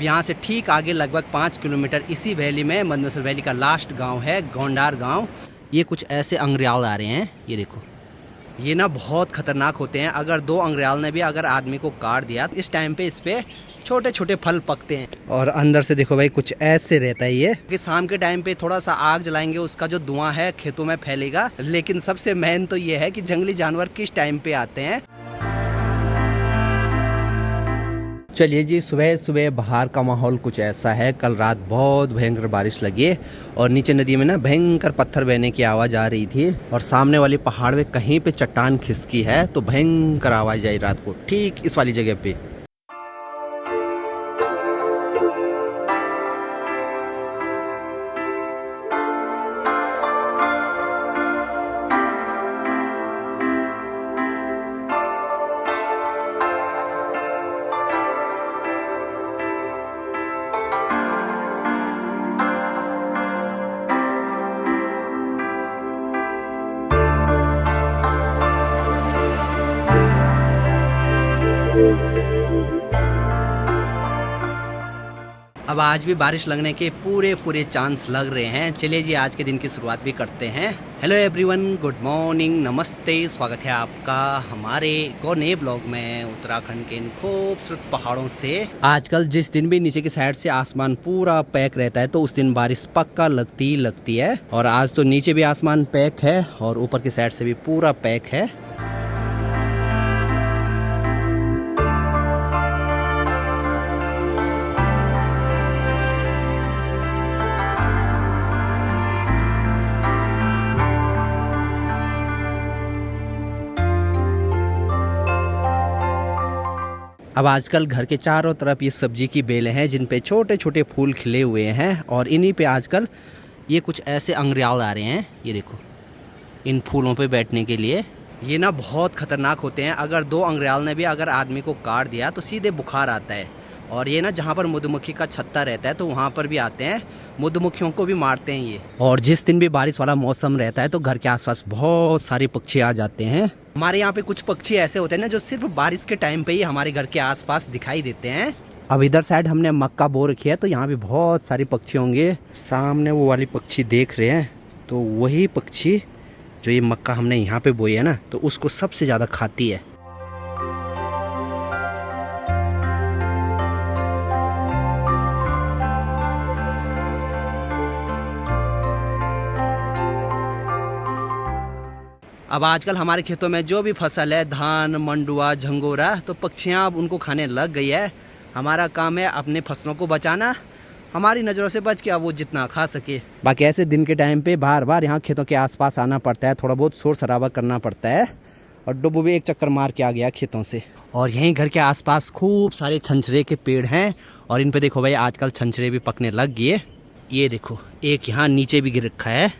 यहाँ से ठीक आगे लगभग 5 किलोमीटर इसी वैली में मदमेश्वर वैली का लास्ट गांव है गोंडार गांव। ये कुछ ऐसे अंग्रेयाल आ रहे हैं, ये देखो। ये ना बहुत खतरनाक होते हैं। अगर 2 अंग्रेयाल ने भी अगर आदमी को काट दिया तो इस टाइम पे इस पे छोटे छोटे फल पकते हैं। और अंदर से देखो भाई कुछ ऐसे रहता है ये कि शाम के टाइम पे थोड़ा सा आग जलाएंगे, उसका जो धुआं है खेतों में फैलेगा। लेकिन सबसे मेन तो ये है कि जंगली जानवर किस टाइम पे आते हैं। चलिए जी, सुबह सुबह बाहर का माहौल कुछ ऐसा है। कल रात बहुत भयंकर बारिश लगी है और नीचे नदी में ना भयंकर पत्थर बहने की आवाज़ आ रही थी और सामने वाली पहाड़ में कहीं पे चट्टान खिसकी है तो भयंकर आवाज़ आई रात को, ठीक इस वाली जगह पे। अब आज भी बारिश लगने के पूरे चांस लग रहे हैं। चलिए जी, आज के दिन की शुरुआत भी करते हैं। हेलो एवरीवन, गुड मॉर्निंग, नमस्ते, स्वागत है आपका हमारे एक और नए ब्लॉग में उत्तराखंड के इन खूबसूरत पहाड़ों से। आजकल जिस दिन भी नीचे की साइड से आसमान पूरा पैक रहता है तो उस दिन बारिश पक्का लगती है। और आज तो नीचे भी आसमान पैक है और ऊपर की साइड से भी पूरा पैक है। अब आजकल घर के चारों तरफ ये सब्जी की बेलें हैं जिन पे छोटे छोटे फूल खिले हुए हैं और इन्हीं पे आजकल ये कुछ ऐसे अंग्रेयाल आ रहे हैं, ये देखो, इन फूलों पे बैठने के लिए। ये ना बहुत खतरनाक होते हैं। अगर 2 अंग्रेयाल ने भी अगर आदमी को काट दिया तो सीधे बुखार आता है। और ये ना जहाँ पर मधुमक्खी का छत्ता रहता है तो वहाँ पर भी आते हैं, मधुमक्खियों को भी मारते हैं ये। और जिस दिन भी बारिश वाला मौसम रहता है तो घर के आसपास बहुत सारे पक्षी आ जाते हैं। हमारे यहाँ पे कुछ पक्षी ऐसे होते हैं ना जो सिर्फ बारिश के टाइम पे ही हमारे घर के आसपास दिखाई देते हैं। अब इधर साइड हमने मक्का बो रखी है तो यहाँ भी बहुत सारे पक्षी होंगे। सामने वो वाली पक्षी देख रहे हैं तो वही पक्षी जो ये मक्का हमने यहाँ पे बोई है ना तो उसको सबसे ज़्यादा खाती है। अब आजकल हमारे खेतों में जो भी फसल है, धान, मंडुआ, झंगोरा, तो पक्षियाँ अब उनको खाने लग गई है। हमारा काम है अपने फसलों को बचाना, हमारी नज़रों से बच के अब वो जितना खा सके। बाकी ऐसे दिन के टाइम पे बार बार यहाँ खेतों के आसपास आना पड़ता है, थोड़ा बहुत शोर शराबा करना पड़ता है। और डब्बू भी एक चक्कर मार के आ गया खेतों से। और यहीं घर के आसपास खूब सारे छंछरे के पेड़ हैं और इन पर देखो भाई आजकल छंछरे भी पकने लग गए। ये देखो, एक यहाँ नीचे भी गिर रखा है।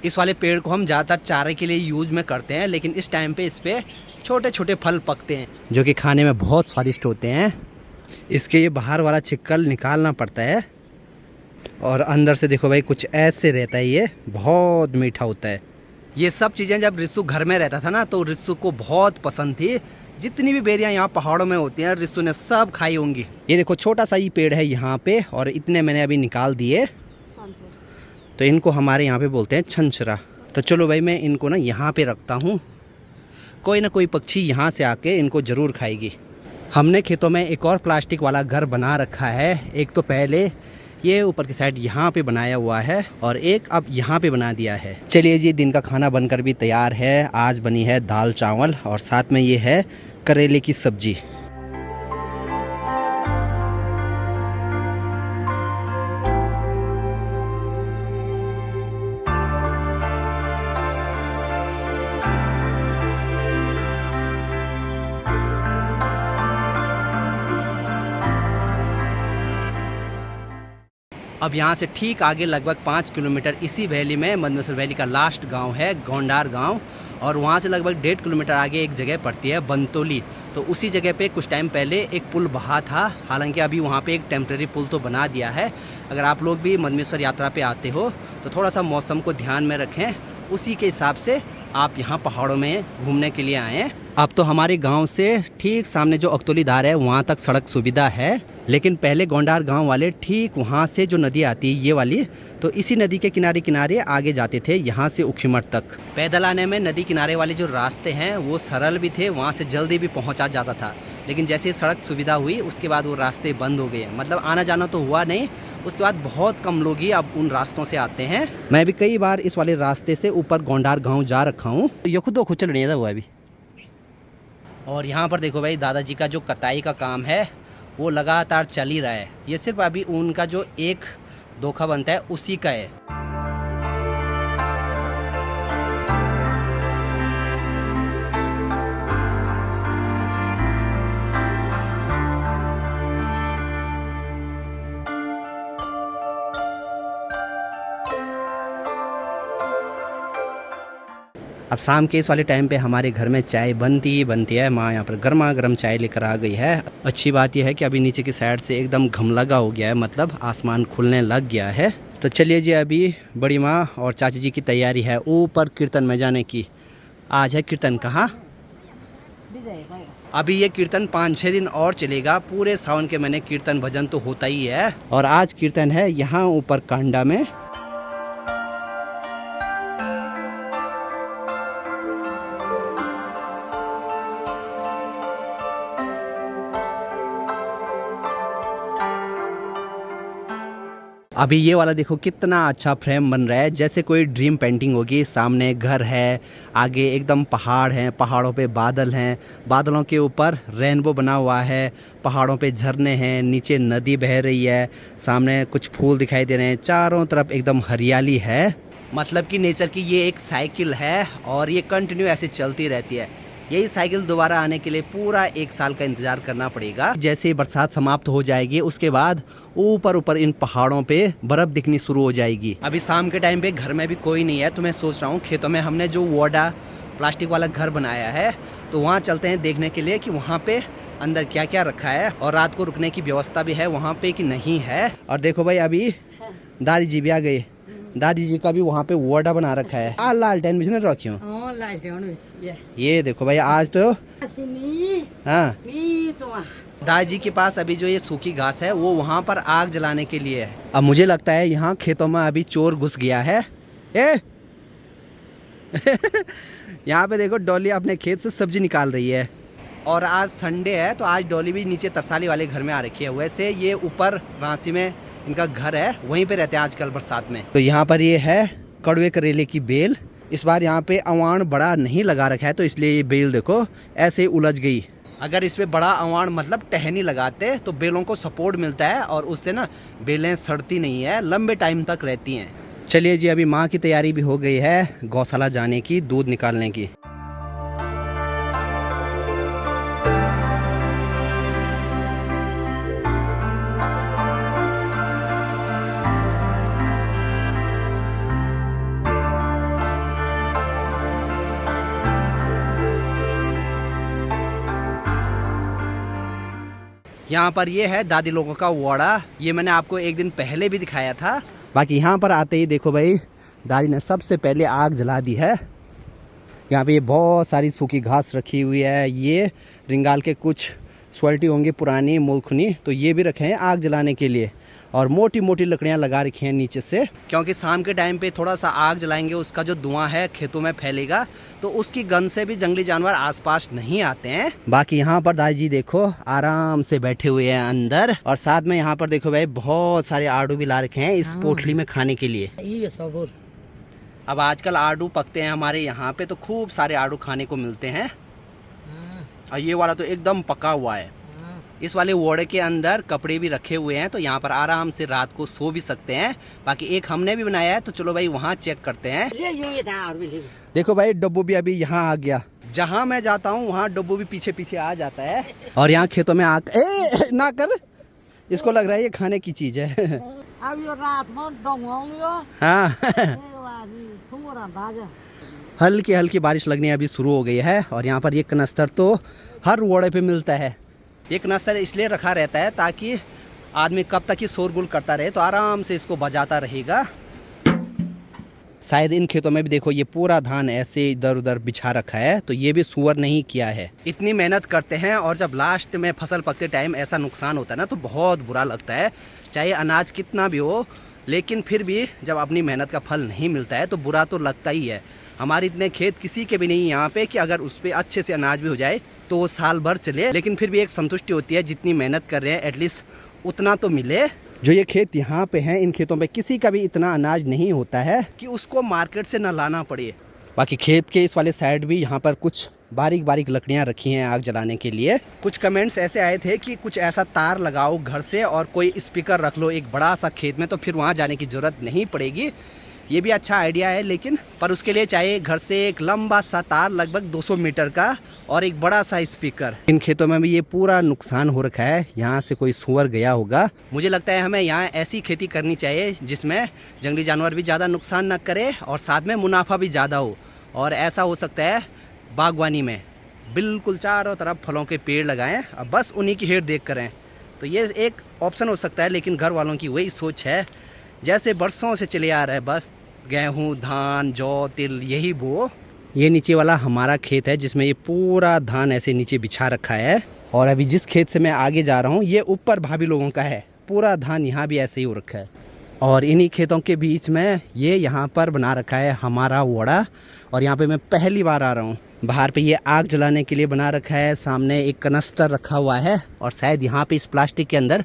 इस वाले पेड़ को हम ज़्यादातर चारे के लिए यूज में करते हैं, लेकिन इस टाइम पे इस पे छोटे छोटे फल पकते हैं जो कि खाने में बहुत स्वादिष्ट होते हैं। इसके ये बाहर वाला छिक्कल निकालना पड़ता है और अंदर से देखो भाई कुछ ऐसे रहता है, ये बहुत मीठा होता है। ये सब चीज़ें जब रिस्सू घर में रहता था ना तो रिस्सू को बहुत पसंद थी। जितनी भी बेरियाँ यहाँ पहाड़ों में होती हैं रिस्सू ने सब खाई होंगी। ये देखो छोटा सा ही पेड़ है यहाँ पे और इतने मैंने अभी निकाल दिए। तो इनको हमारे यहाँ पे बोलते हैं छंछरा। तो चलो भाई मैं इनको ना यहाँ पे रखता हूँ, कोई ना कोई पक्षी यहाँ से आके इनको ज़रूर खाएगी। हमने खेतों में एक और प्लास्टिक वाला घर बना रखा है। एक तो पहले ये ऊपर की साइड यहाँ पे बनाया हुआ है और एक अब यहाँ पे बना दिया है। चलिए जी, दिन का खाना बनकर भी तैयार है। आज बनी है दाल चावल और साथ में ये है करेले की सब्जी। अब यहाँ से ठीक आगे लगभग 5 किलोमीटर इसी वैली में मदमेश्वर वैली का लास्ट गांव है गोंडार गांव। और वहाँ से लगभग 1.5 किलोमीटर आगे एक जगह पड़ती है बंतोली। तो उसी जगह पे कुछ टाइम पहले एक पुल बहा था, हालांकि अभी वहाँ पे एक टेम्प्रेरी पुल तो बना दिया है। अगर आप लोग भी मदमेश्वर यात्रा पे आते हो तो थोड़ा सा मौसम को ध्यान में रखें, उसी के हिसाब से आप यहाँ पहाड़ों में घूमने के लिए आएँ। अब तो हमारे गांव से ठीक सामने जो अख्तौली धार है वहाँ तक सड़क सुविधा है, लेकिन पहले गोंडार गांव वाले ठीक वहाँ से जो नदी आती है ये वाली, तो इसी नदी के किनारे किनारे आगे जाते थे यहाँ से उखीमठ तक। पैदल आने में नदी किनारे वाले जो रास्ते हैं वो सरल भी थे, वहाँ से जल्दी भी पहुँचा जाता था। लेकिन जैसे सड़क सुविधा हुई उसके बाद वो रास्ते बंद हो गए, मतलब आना जाना तो हुआ नहीं। उसके बाद बहुत कम लोग ही अब उन रास्तों से आते हैं। मैं भी कई बार इस वाले रास्ते से ऊपर गोंडार गाँव जा रखा हूँ। ये खुद खुद चल रही हुआ अभी। और यहाँ पर देखो भाई, दादाजी का जो कटाई का काम है वो लगातार चल ही रहा है। ये सिर्फ अभी उनका जो एक धोखा बनता है उसी का है। अब शाम के इस वाले टाइम पे हमारे घर में चाय बनती ही बनती है। माँ यहाँ पर गर्मा गर्म चाय लेकर आ गई है। अच्छी बात यह है कि अभी नीचे की साइड से एकदम घमलगा हो गया है, मतलब आसमान खुलने लग गया है। तो चलिए जी, अभी बड़ी माँ और चाची जी की तैयारी है ऊपर कीर्तन में जाने की। आज है कीर्तन कहाँ? अभी ये कीर्तन 5-6 दिन और चलेगा। पूरे सावन के महीने कीर्तन भजन तो होता ही है। और आज कीर्तन है यहाँ ऊपर कांडा में। अभी ये वाला देखो कितना अच्छा फ्रेम बन रहा है, जैसे कोई ड्रीम पेंटिंग होगी। सामने घर है, आगे एकदम पहाड़ हैं, पहाड़ों पे बादल हैं, बादलों के ऊपर रेनबो बना हुआ है, पहाड़ों पे झरने हैं, नीचे नदी बह रही है, सामने कुछ फूल दिखाई दे रहे हैं, चारों तरफ एकदम हरियाली है। मतलब कि नेचर की ये एक साइकिल है और ये कंटिन्यू ऐसे चलती रहती है। यही साइकिल दोबारा आने के लिए पूरा 1 साल का इंतजार करना पड़ेगा। जैसे बरसात समाप्त हो जाएगी उसके बाद ऊपर ऊपर इन पहाड़ों पे बर्फ दिखनी शुरू हो जाएगी। अभी शाम के टाइम पे घर में भी कोई नहीं है, तो मैं सोच रहा हूँ खेतों में हमने जो वोडा प्लास्टिक वाला घर बनाया है तो वहाँ चलते हैं देखने के लिए कि वहाँ पे अंदर क्या क्या रखा है और रात को रुकने की व्यवस्था भी है वहाँ पे कि नहीं है। और देखो भाई, अभी दादी जी भी आ गई। दादी जी का भी वहाँ पे वोडा बना रखा है। लालटेन भी रखी हूँ। ये देखो भाई, आज तो हाँ, दादी जी के पास अभी जो ये सूखी घास है वो वहाँ पर आग जलाने के लिए है। अब मुझे लगता है यहाँ खेतों में अभी चोर घुस गया है। यहाँ पे देखो, डॉली अपने खेत से सब्जी निकाल रही है। और आज संडे है तो आज डॉली भी नीचे तरसाली वाले घर में आ रखी है। वैसे ये ऊपर रांची में इनका घर है, वहीं पे रहते हैं आजकल बरसात में। तो यहाँ पर ये है कड़वे करेले की बेल। इस बार यहाँ पे अवान बड़ा नहीं लगा रखा है तो इसलिए ये बेल देखो ऐसे ही उलझ गई। अगर इस पे बड़ा अवान मतलब टहनी लगाते तो बेलों को सपोर्ट मिलता है और उससे ना बेलें सड़ती नहीं है, लंबे टाइम तक रहती हैं। चलिए जी, अभी माँ की तैयारी भी हो गई है गौशाला जाने की, दूध निकालने की। यहाँ पर ये है दादी लोगों का वाड़ा। ये मैंने आपको एक दिन पहले भी दिखाया था। बाकी यहाँ पर आते ही देखो भाई, दादी ने सबसे पहले आग जला दी है। यहाँ पे ये बहुत सारी सूखी घास रखी हुई है। ये रिंगाल के कुछ सोल्टी होंगी पुरानी मुल्खनी, तो ये भी रखे हैं आग जलाने के लिए। और मोटी मोटी लकड़ियाँ लगा रखी हैं नीचे से, क्योंकि शाम के टाइम पे थोड़ा सा आग जलाएंगे, उसका जो धुआं है खेतों में फैलेगा तो उसकी गंध से भी जंगली जानवर आसपास नहीं आते हैं। बाकी यहाँ पर दादी जी देखो आराम से बैठे हुए हैं अंदर। और साथ में यहाँ पर देखो भाई, बहुत सारे आड़ू भी ला रखे हैं इस पोटली में खाने के लिए। अब आजकल आड़ू पकते हैं हमारे यहाँ पे, तो खूब सारे आड़ू खाने को मिलते हैं। और ये वाला तो एकदम पका हुआ है। इस वाले वोड़े के अंदर कपड़े भी रखे हुए हैं, तो यहाँ पर आराम से रात को सो भी सकते हैं। बाकी एक हमने भी बनाया है, तो चलो भाई वहाँ चेक करते हैं। देखो भाई, डब्बू भी अभी यहाँ आ गया। जहाँ मैं जाता हूँ वहाँ डब्बू भी पीछे पीछे आ जाता है। और यहाँ खेतों में ना कर, इसको लग रहा है ये खाने की चीज है। हाँ, हल्की हल्की बारिश लगनी अभी शुरू हो गई है। और यहाँ पर ये कनस्तर तो हर वोड़े पे मिलता है। ये कनस्तर इसलिए रखा रहता है ताकि आदमी कब तक ही शोरगुल करता रहे तो आराम से इसको बजाता रहेगा। शायद इन खेतों में भी देखो ये पूरा धान ऐसे इधर उधर बिछा रखा है, तो ये भी सुअर नहीं किया है। इतनी मेहनत करते हैं और जब लास्ट में फसल पकते टाइम ऐसा नुकसान होता है ना, तो बहुत बुरा लगता है। चाहे अनाज कितना भी हो, लेकिन फिर भी जब अपनी मेहनत का फल नहीं मिलता है तो बुरा तो लगता ही है। हमारे इतने खेत किसी के भी नहीं यहाँ पे कि अगर उस पर अच्छे से अनाज भी हो जाए तो वो साल भर चले, लेकिन फिर भी एक संतुष्टि होती है, जितनी मेहनत कर रहे हैं एटलीस्ट उतना तो मिले। जो ये खेत यहाँ पे हैं, इन खेतों पे किसी का भी इतना अनाज नहीं होता है कि उसको मार्केट से न लाना पड़े। बाकी खेत के इस वाले साइड भी यहाँ पर कुछ बारीक बारीक लकड़ियाँ रखी हैं आग जलाने के लिए। कुछ कमेंट्स ऐसे आए थे कि कुछ ऐसा तार लगाओ घर से और कोई स्पीकर रख लो एक बड़ा सा खेत में, तो फिर वहाँ जाने की ज़रूरत नहीं पड़ेगी। ये भी अच्छा आइडिया है, लेकिन पर उसके लिए चाहिए घर से एक लंबा सा तार लगभग 200 मीटर का और एक बड़ा सा स्पीकर। इन खेतों में भी ये पूरा नुकसान हो रखा है, यहाँ से कोई सुअर गया होगा। मुझे लगता है हमें यहाँ ऐसी खेती करनी चाहिए जिसमें जंगली जानवर भी ज़्यादा नुकसान न करे और साथ में मुनाफा भी ज़्यादा हो। और ऐसा हो सकता है बागवानी में बिल्कुल चारों तरफ फलों के पेड़ लगाएं, अब बस उन्हीं की हेर देख करें, तो ये एक ऑप्शन हो सकता है। लेकिन घर वालों की वही सोच है जैसे बरसों से चले आ रहा है, बस गेहूँ धान जौ तिल यही बो। ये नीचे वाला हमारा खेत है जिसमें ये पूरा धान ऐसे नीचे बिछा रखा है, और अभी जिस खेत से मैं आगे जा रहा हूँ ये ऊपर भाभी लोगों का है। पूरा धान यहाँ भी ऐसे ही हो रखा है, और इन्हीं खेतों के बीच में ये यहाँ पर बना रखा है हमारा वड़ा। और यहाँ पे मैं पहली बार आ रहा हूँ। बाहर पे ये आग जलाने के लिए बना रखा है, सामने एक कनस्तर रखा हुआ है, और शायद यहाँ पे इस प्लास्टिक के अंदर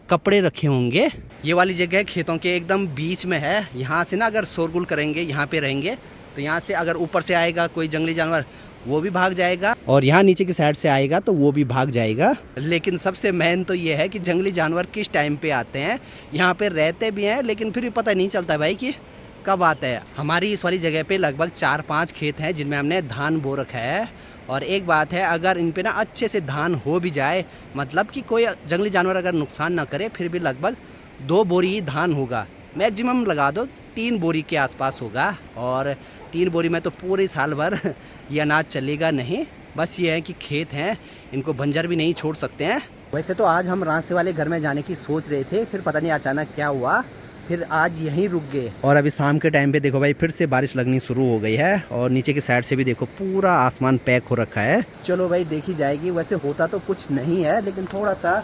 कपड़े रखे होंगे। ये वाली जगह खेतों के एकदम बीच में है। यहाँ से ना अगर शोरगुल करेंगे, यहाँ पे रहेंगे, तो यहाँ से अगर ऊपर से आएगा कोई जंगली जानवर वो भी भाग जाएगा, और यहाँ नीचे की साइड से आएगा तो वो भी भाग जाएगा। लेकिन सबसे मेन तो ये है कि जंगली जानवर किस टाइम पे आते हैं। यहाँ पे रहते भी हैं लेकिन फिर भी पता नहीं चलता भाई कि कब आता है। हमारी इस वाली जगह पे लगभग 4-5 खेत हैं जिनमें हमने धान बो रखा है। और एक बात है, अगर इन पे ना अच्छे से धान हो भी जाए, मतलब कि कोई जंगली जानवर अगर नुकसान ना करे, फिर भी लगभग 2 बोरी ही धान होगा। मैक्सिमम लगा दो 3 बोरी के आसपास होगा, और 3 बोरी में तो पूरे साल भर ये अनाज चलेगा नहीं। बस ये है कि खेत हैं, इनको बंजर भी नहीं छोड़ सकते हैं। वैसे तो आज हम रास्ते वाले घर में जाने की सोच रहे थे, फिर पता नहीं अचानक क्या हुआ, फिर आज यहीं रुक गए। और अभी शाम के टाइम पे देखो भाई फिर से बारिश लगनी शुरू हो गई है, और नीचे की साइड से भी देखो पूरा आसमान पैक हो रखा है। चलो भाई देखी जाएगी। वैसे होता तो कुछ नहीं है, लेकिन थोड़ा सा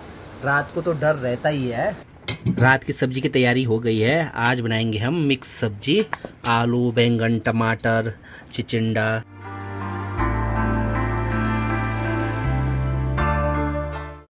रात को तो डर रहता ही है। रात की सब्जी की तैयारी हो गई है। आज बनाएंगे हम मिक्स सब्जी, आलू बैंगन टमाटर चिचिंडा।